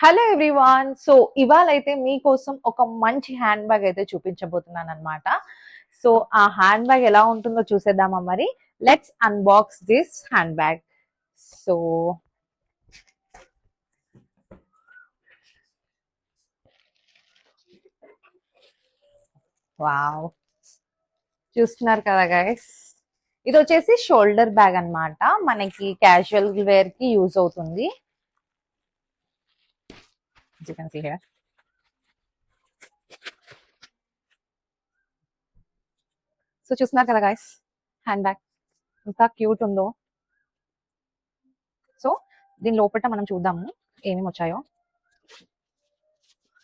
Hello everyone. So ఇవాళ అయితే మీకోసం ఒక మంచి హ్యాండ్ బ్యాగ్ అయితే చూపించబోతున్నాను అనమాట. సో ఆ హ్యాండ్ బ్యాగ్ ఎలా ఉంటుందో చూసేద్దామా మరి. Let's unbox this handbag. So wow, చూస్తున్నారు కదా గైస్, ఇది వచ్చేసి షోల్డర్ బ్యాగ్ అన్నమాట. మనకి క్యాజువల్ వేర్ కి యూజ్ అవుతుంది. You can see here. So చూస్తున్నారు కదా గైస్, హ్యాండ్ బ్యాగ్ ఎంత క్యూట్ ఉందో. సో దీని లోపల మనం చూద్దాము ఏమేమి వచ్చాయో.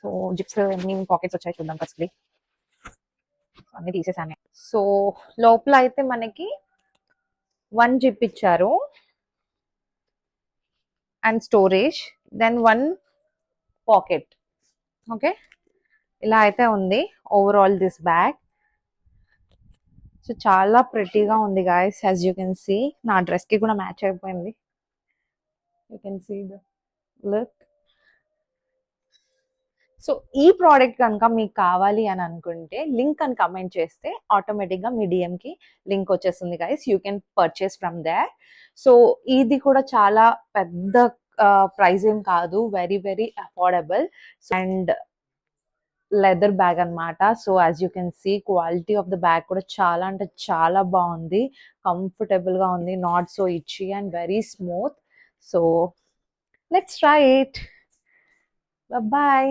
సో జిప్స్ ఎన్ని పాకెట్స్ వచ్చాయి చూద్దాం ఫస్ట్లీ. అన్ని తీసేసాను. సో లోపల అయితే మనకి 1 జిప్ ఇచ్చారు and storage, then 1 pocket. Okay, ఇలా అయితే ఉంది ఓవరాల్ దిస్ బ్యాగ్. సో చాలా ప్రెటీగా ఉంది guys, as you can see. నా డ్రెస్ కి కూడా మ్యాచ్ అయిపోయింది. You can see the look. So ఈ ప్రోడక్ట్ కనుక మీకు కావాలి అని అనుకుంటే లింక్ అని కమెంట్ చేస్తే ఆటోమేటిక్గా మీ డిఎంకి లింక్ వచ్చేస్తుంది guys. You can purchase from there. So ఇది కూడా చాలా పెద్ద ప్రైస్ ఏం కాదు, very very affordable and leather bag అన్నమాట. So as you can see quality of the bag కూడా చాలా అంటే చాలా బాగుంది, కంఫర్టబుల్ గా ఉంది, నాట్ సో ఇచ్చి and very smooth. So let's try it. Bye.